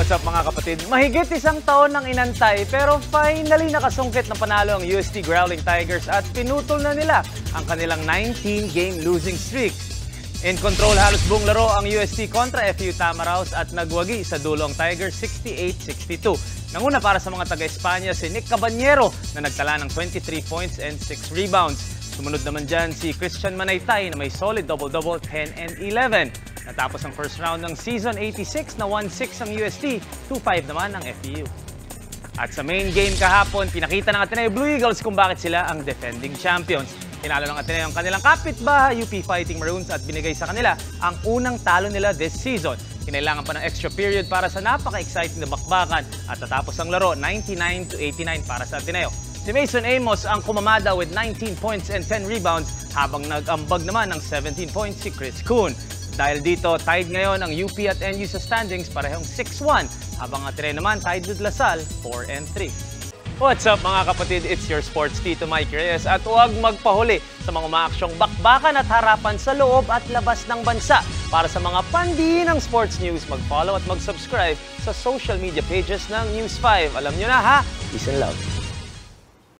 What's up mga kapatid? Mahigit isang taon nang inantay pero finally nakasungkit ng panalo ang UST Growling Tigers at pinutol na nila ang kanilang 19-game losing streak. In control halos buong laro ang UST kontra FU Tamaraos at nagwagi sa dulo ang Tigers 68-62. Nanguna para sa mga taga-Espanya si Nick Cabanyero na nagtala ng 23 points and 6 rebounds. Sumunod naman dyan si Christian Manaytay na may solid double-double 10 and 11. Natapos ang first round ng season 86 na 1-6 ang UST, 2-5 naman ang FEU. At sa main game kahapon, pinakita ng Ateneo Blue Eagles kung bakit sila ang defending champions. Tinalo ng Ateneo ang kanilang kapitbahay UP Fighting Maroons at binigay sa kanila ang unang talo nila this season. Kinailangan pa ng extra period para sa napaka-exciting na bakbakan at natapos ang laro 99-89 para sa Ateneo. Si Mason Amos ang kumamada with 19 points and 10 rebounds habang nag-ambag naman ng 17 points si Chris Kuhn. Dahil dito, tied ngayon ang UP at NU sa standings parehong 6-1 habang Ateneo naman tied with LaSalle 4-3. What's up mga kapatid? It's your sports Tito Mike Reyes at huwag magpahuli sa mga umaaksyong bakbakan at harapan sa loob at labas ng bansa. Para sa mga pandinang sports news, mag-follow at mag-subscribe sa social media pages ng News 5. Alam nyo na ha? Peace and love.